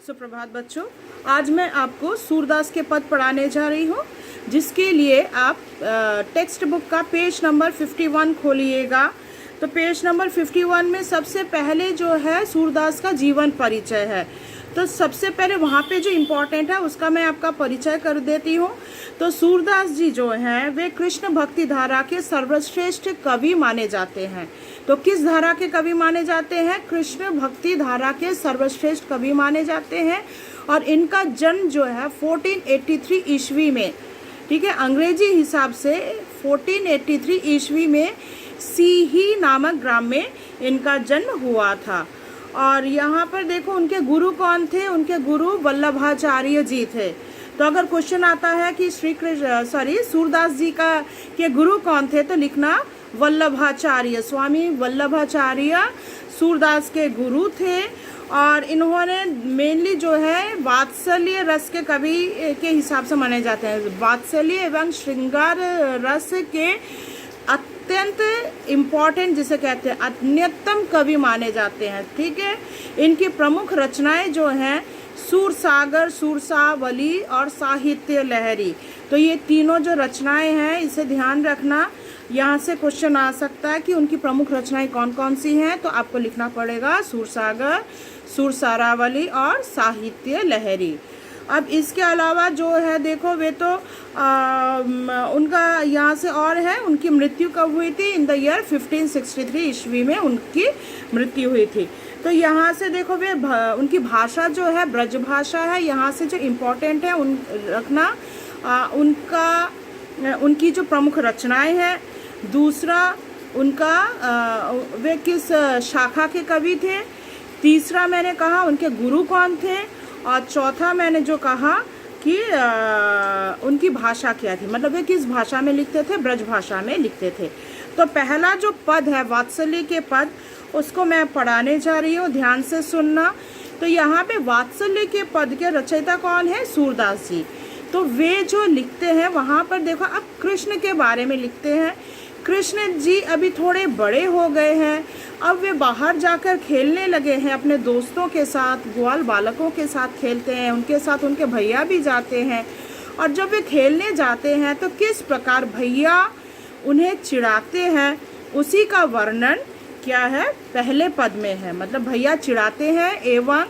सुप्रभात बच्चों, आज मैं आपको सूरदास के पद पढ़ाने जा रही हूँ, जिसके लिए आप टेक्स्ट बुक का पेज नंबर 51 खोलिएगा। तो पेज नंबर 51 में सबसे पहले जो है सूरदास का जीवन परिचय है। तो सबसे पहले वहाँ पे जो इम्पोर्टेंट है उसका मैं आपका परिचय कर देती हूँ। तो सूरदास जी जो हैं वे कृष्ण भक्ति धारा के सर्वश्रेष्ठ कवि माने जाते हैं। तो किस धारा के कवि माने जाते हैं? कृष्ण भक्ति धारा के सर्वश्रेष्ठ कवि माने जाते हैं। और इनका जन्म जो है 1483 ईस्वी में, ठीक है, अंग्रेजी हिसाब से 1483 ईस्वी में सीही नामक ग्राम में इनका जन्म हुआ था। और यहाँ पर देखो उनके गुरु कौन थे? उनके गुरु वल्लभाचार्य जी थे। तो अगर क्वेश्चन आता है कि सूरदास जी के गुरु कौन थे, तो लिखना वल्लभाचार्य। स्वामी वल्लभाचार्य सूरदास के गुरु थे। और इन्होंने मेनली जो है वात्सल्य रस के कवि के हिसाब से माने जाते हैं। वात्सल्य एवं श्रृंगार रस के अत्यंत इम्पॉर्टेंट जिसे कहते हैं अन्यतम कवि माने जाते हैं। ठीक है, इनकी प्रमुख रचनाएं जो हैं सूरसागर, सूरसावली और साहित्य लहरी। तो ये तीनों जो रचनाएं हैं इसे ध्यान रखना, यहाँ से क्वेश्चन आ सकता है कि उनकी प्रमुख रचनाएं कौन कौन सी हैं। तो आपको लिखना पड़ेगा सूरसागर, सूरसारावली और साहित्य लहरी। अब इसके अलावा जो है देखो वे तो उनका यहाँ से और है, उनकी मृत्यु कब हुई थी? इन द ईयर 1563 ईस्वी में उनकी मृत्यु हुई थी। तो यहाँ से देखो वे उनकी भाषा जो है ब्रज भाषा है। यहाँ से जो इम्पोर्टेंट है उन रखना उनकी जो प्रमुख रचनाएं हैं। दूसरा उनका वे किस शाखा के कवि थे। तीसरा मैंने कहा उनके गुरु कौन थे। और चौथा मैंने जो कहा कि उनकी भाषा क्या थी, मतलब वे किस भाषा में लिखते थे? ब्रज भाषा में लिखते थे। तो पहला जो पद है वात्सल्य के पद, उसको मैं पढ़ाने जा रही हूँ, ध्यान से सुनना। तो यहाँ पे वात्सल्य के पद के रचयिता कौन है? सूरदास जी। तो वे जो लिखते हैं वहाँ पर देखो अब कृष्ण के बारे में लिखते हैं। कृष्ण जी अभी थोड़े बड़े हो गए हैं, अब वे बाहर जाकर खेलने लगे हैं अपने दोस्तों के साथ, ग्वाल बालकों के साथ खेलते हैं, उनके साथ उनके भैया भी जाते हैं। और जब वे खेलने जाते हैं तो किस प्रकार भैया उन्हें चिढ़ाते हैं, उसी का वर्णन क्या है? पहले पद में है। मतलब भैया चिढ़ाते हैं एवं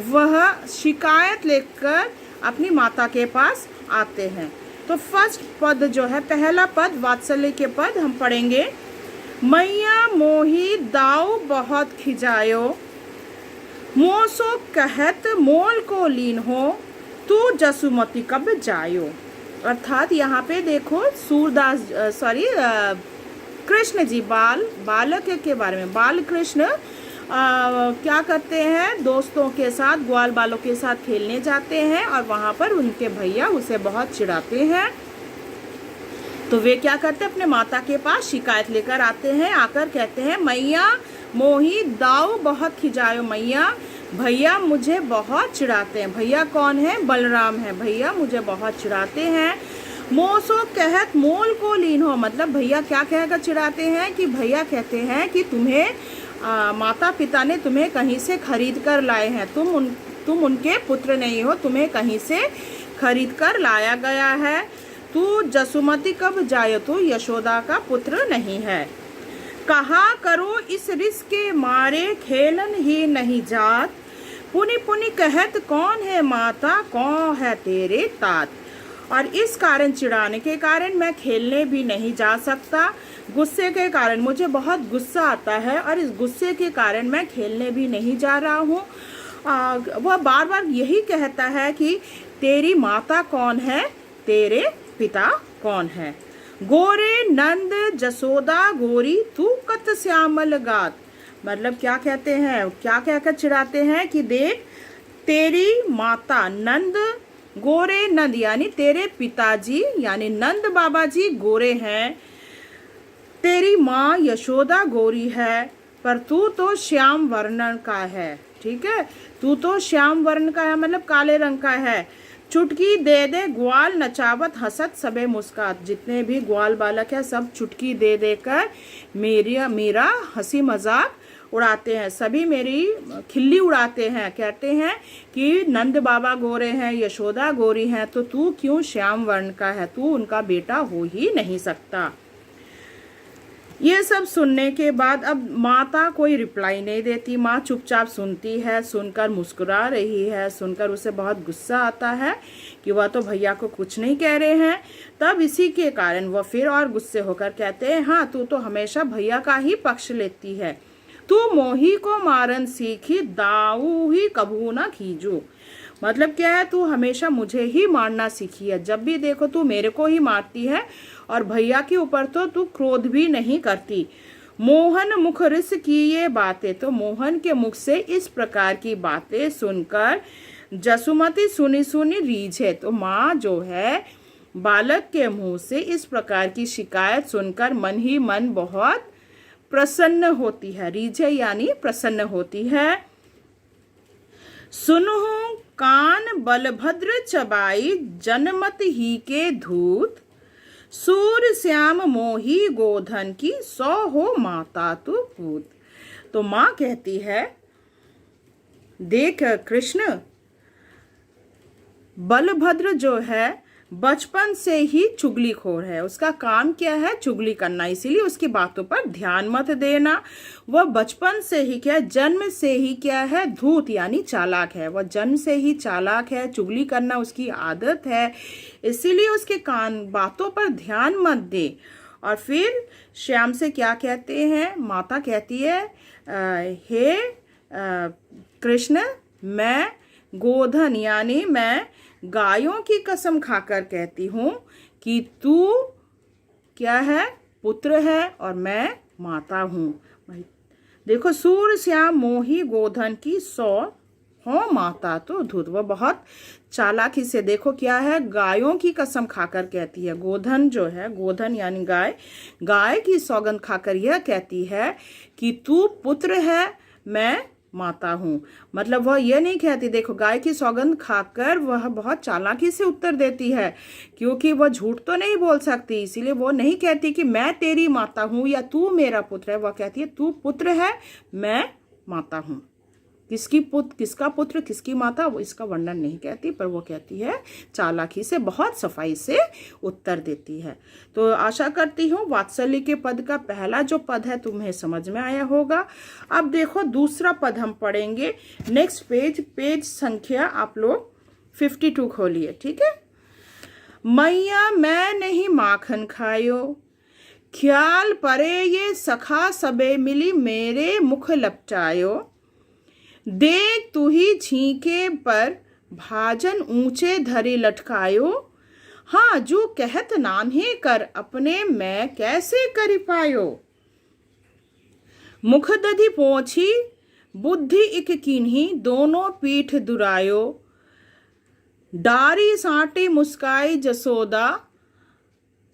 वह शिकायत लेकर अपनी माता के पास आते हैं। तो फर्स्ट पद जो है, पहला पद वात्सल्य के पद हम पढ़ेंगे। मैया मोही दाऊ बहुत खिजायो, मोसो कहत मोल को लीन हो, तू जसुमती कब जायो। अर्थात यहाँ पे देखो सूरदास कृष्ण जी बालक के बारे में, बाल कृष्ण क्या करते हैं? दोस्तों के साथ, ग्वाल बालों के साथ खेलने जाते हैं और वहाँ पर उनके भैया उसे बहुत चिढ़ाते हैं। तो वे क्या करते हैं? अपने माता के पास शिकायत लेकर आते हैं। आकर कहते हैं मैया मोही दाऊ बहुत खिजायो, मैया भैया मुझे बहुत चिढ़ाते हैं। भैया कौन है? बलराम है। भैया मुझे बहुत चिढ़ाते हैं। मोसो कहत मोल को लीन हो, मतलब भैया क्या कहकर चिढ़ाते हैं कि भैया कहते हैं कि तुम्हें माता पिता ने तुम्हें कहीं से खरीद कर लाए हैं, तुम उनके पुत्र नहीं हो, तुम्हें कहीं से खरीद कर लाया गया है। तू जसुमती कब जायो, तू यशोदा का पुत्र नहीं है। कहा करो इस रिस के मारे खेलन ही नहीं जात, पुनि पुनि कहत कौन है माता, कौन है तेरे तात। और इस कारण चिढ़ाने के कारण मैं खेलने भी नहीं जा सकता, गुस्से के कारण मुझे बहुत गुस्सा आता है और इस गुस्से के कारण मैं खेलने भी नहीं जा रहा हूँ। वह बार बार यही कहता है कि तेरी माता कौन है, तेरे पिता कौन है। गोरे नंद जसोदा गोरी, तू कत श्यामल गात। मतलब क्या कहते हैं, क्या कहकर चिढ़ाते हैं कि देख तेरी माता नंद, गोरे नंद यानी तेरे पिताजी यानी नंद बाबा जी गोरे हैं, तेरी माँ यशोदा गोरी है, पर तू तो श्याम वर्ण का है। ठीक है, तू तो श्याम वर्ण का है, मतलब काले रंग का है। चुटकी दे दे ग्वाल नचावत हसत सबे मुस्कात। जितने भी ग्वाल बालक है सब चुटकी दे देकर मेरा हंसी मजाक उड़ाते हैं, सभी मेरी खिल्ली उड़ाते हैं, कहते हैं कि नंद बाबा गोरे हैं, यशोदा गोरी हैं, तो तू क्यों श्याम वर्ण का है, तू उनका बेटा हो ही नहीं सकता। ये सब सुनने के बाद अब माता कोई रिप्लाई नहीं देती, माँ चुपचाप सुनती है, सुनकर मुस्कुरा रही है, सुनकर उसे बहुत गुस्सा आता है कि वह तो भैया को कुछ नहीं कह रहे हैं। तब इसी के कारण वह फिर और गुस्से होकर कहते हैं, हाँ तू तो हमेशा भैया का ही पक्ष लेती है, तू मोही को मारन सीखी दाऊ ही कभू ना खींचू। मतलब क्या है, तू हमेशा मुझे ही मारना सीखी है, जब भी देखो तू मेरे को ही मारती है और भैया के ऊपर तो तू क्रोध भी नहीं करती। मोहन मुख रिस की ये बातें, तो मोहन के मुख से इस प्रकार की बातें सुनकर जसुमती सुनी सुनी रीझे। तो माँ जो है बालक के मुंह से इस प्रकार की शिकायत सुनकर मन ही मन बहुत प्रसन्न होती है। रीझे यानी प्रसन्न होती है। सुनहु कान बलभद्र चबाई जनमत ही के धूत, सूर श्याम मोही गोधन की 100 हो माता तू पूत। तो माँ कहती है, देख कृष्ण, बलभद्र जो है बचपन से ही चुगलीखोर है, उसका काम क्या है, चुगली करना, इसीलिए उसकी बातों पर ध्यान मत देना। वह बचपन से ही क्या, जन्म से ही क्या है, धूत यानी चालाक है, वह जन्म से ही चालाक है, चुगली करना उसकी आदत है, इसीलिए उसके कान बातों पर ध्यान मत दे। और फिर श्याम से क्या कहते हैं, माता कहती है, हे कृष्ण, मैं गोधन यानी मैं गायों की कसम खाकर कहती हूँ कि तू क्या है, पुत्र है और मैं माता हूँ। देखो, सूर श्याम मोही गोधन की 100 हो माता तो धूत। वह बहुत चालाकी से, देखो क्या है, गायों की कसम खाकर कहती है। गोधन जो है, गोधन यानी गाय, गाय की सौगंध खाकर यह कहती है कि तू पुत्र है, मैं माता हूँ। मतलब वह यह नहीं कहती, देखो गाय की सौगंध खाकर वह बहुत चालाकी से उत्तर देती है, क्योंकि वह झूठ तो नहीं बोल सकती, इसीलिए वो नहीं कहती कि मैं तेरी माता हूँ या तू मेरा पुत्र है, वह कहती है तू पुत्र है, मैं माता हूँ। किसका पुत्र किसकी माता, वो इसका वर्णन नहीं कहती, पर वो कहती है चालाकी से, बहुत सफाई से उत्तर देती है। तो आशा करती हूँ वात्सल्य के पद का पहला जो पद है तुम्हें समझ में आया होगा। अब देखो दूसरा पद हम पढ़ेंगे नेक्स्ट पेज संख्या आप लोग 52 खोलिए, ठीक है। मैया मैं नहीं माखन खायो, ख्याल परे ये सखा सबे मिली मेरे मुख लपटायो, देख तू ही छींके पर भाजन ऊंचे धरे लटकायो, हाँ जो कहत नान्हे कर अपने मैं कैसे करी पायो, मुख दधि पोछी बुद्धि इक किन्ही दोनों पीठ दुरायो, डारी साटे मुस्काई जसोदा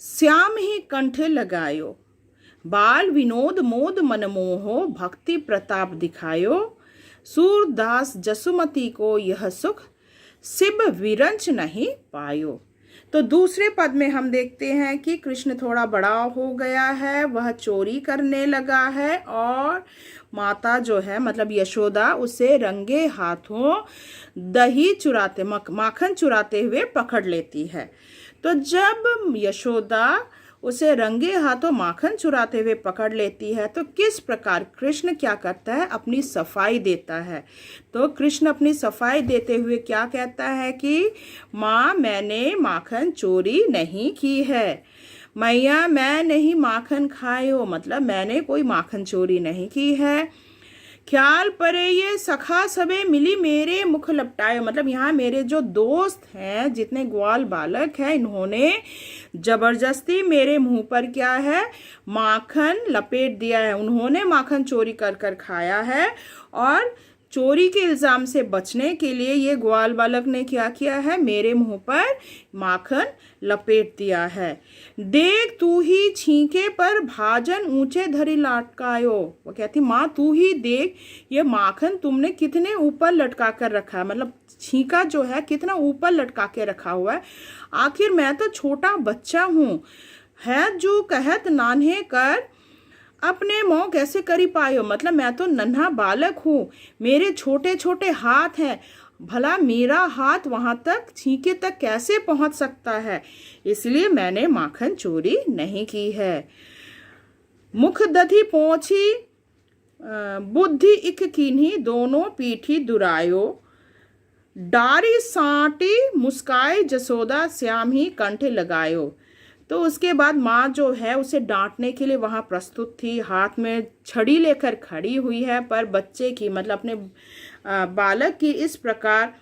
श्याम ही कंठ लगायो, बाल विनोद मोद मनमोहो भक्ति प्रताप दिखायो, सूरदास जसुमती को यह सुख सिब विरंच नहीं पायो। तो दूसरे पद में हम देखते हैं कि कृष्ण थोड़ा बड़ा हो गया है, वह चोरी करने लगा है और माता जो है मतलब यशोदा उसे रंगे हाथों दही चुराते माखन चुराते हुए पकड़ लेती है। तो जब यशोदा उसे रंगे हाथों माखन चुराते हुए पकड़ लेती है तो किस प्रकार कृष्ण क्या करता है, अपनी सफाई देता है। तो कृष्ण अपनी सफाई देते हुए क्या कहता है कि माँ मैंने माखन चोरी नहीं की है, मैया मैं नहीं माखन खायो, मतलब मैंने कोई माखन चोरी नहीं की है। ख्याल परे ये सखा सबे मिली मेरे मुख लपटाए, मतलब यहाँ मेरे जो दोस्त हैं जितने ग्वाल बालक हैं इन्होंने जबरदस्ती मेरे मुंह पर क्या है माखन लपेट दिया है, उन्होंने माखन चोरी कर कर खाया है और चोरी के इल्ज़ाम से बचने के लिए ये ग्वाल बालक ने क्या किया है, मेरे मुंह पर माखन लपेट दिया है। देख तू ही छींके पर भाजन ऊंचे धरी लटकायो, वो कहती माँ तू ही देख ये माखन तुमने कितने ऊपर लटका कर रखा है, मतलब छींका जो है कितना ऊपर लटका के रखा हुआ है, आखिर मैं तो छोटा बच्चा हूँ, है जो कहत नान्हे कर अपने मोह कैसे करी पायो, मतलब मैं तो नन्हा बालक हूँ, मेरे छोटे छोटे हाथ हैं, भला मेरा हाथ वहां तक छींके तक कैसे पहुंच सकता है, इसलिए मैंने माखन चोरी नहीं की है। मुख दधि पोंछी बुद्धि इक कीन्ही, दोनों पीठी दुरायो, डारी साटी मुस्काई जसोदा, श्याम ही कंठ लगायो। तो उसके बाद माँ जो है उसे डांटने के लिए वहाँ प्रस्तुत थी, हाथ में छड़ी लेकर खड़ी हुई है, पर बच्चे की मतलब अपने बालक की इस प्रकार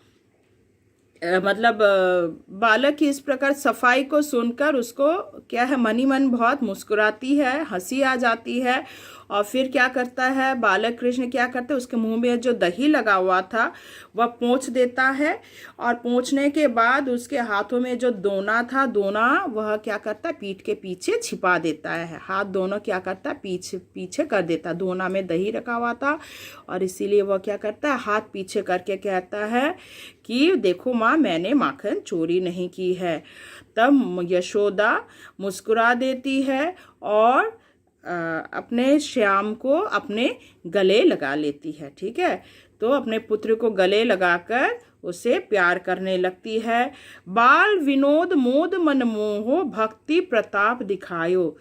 बालक की इस प्रकार सफाई को सुनकर उसको क्या है, मनी मन बहुत मुस्कुराती है, हंसी आ जाती है। और फिर क्या करता है बालक कृष्ण, क्या करते हैं, उसके मुंह में जो दही लगा हुआ था वह पोंछ देता है, और पोंछने के बाद उसके हाथों में जो दोना था, दोना वह क्या करता है, पीठ के पीछे छिपा देता है, हाथ दोनों क्या करता है, पीछे पीछे कर देता है। दोना में दही रखा हुआ था और इसीलिए वह क्या करता है, हाथ पीछे करके कहता है कि देखो माँ, मैंने माखन चोरी नहीं की है। तब यशोदा मुस्कुरा देती है और अपने श्याम को अपने गले लगा लेती है। ठीक है, तो अपने पुत्र को गले लगाकर उसे प्यार करने लगती है। बाल विनोद मोद मन मोहो, भक्ति प्रताप दिखायो।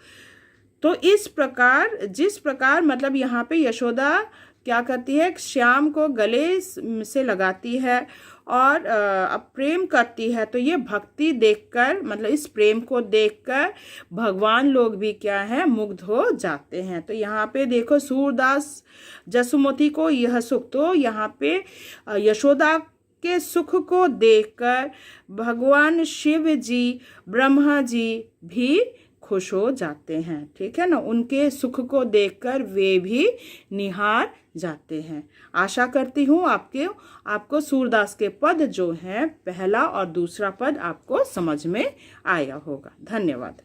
तो इस प्रकार, जिस प्रकार मतलब यहाँ पे यशोदा क्या करती है, श्याम को गले से लगाती है और अब प्रेम करती है, तो ये भक्ति देखकर, मतलब इस प्रेम को देखकर भगवान लोग भी क्या है, मुग्ध हो जाते हैं। तो यहाँ पे देखो, सूरदास जसुमती को यह सुख, तो यहाँ पे यशोदा के सुख को देखकर भगवान शिव जी, ब्रह्मा जी भी खुश हो जाते हैं। ठीक है ना, उनके सुख को देखकर वे भी निहार जाते हैं। आशा करती हूँ आपको सूरदास के पद जो हैं, पहला और दूसरा पद आपको समझ में आया होगा। धन्यवाद।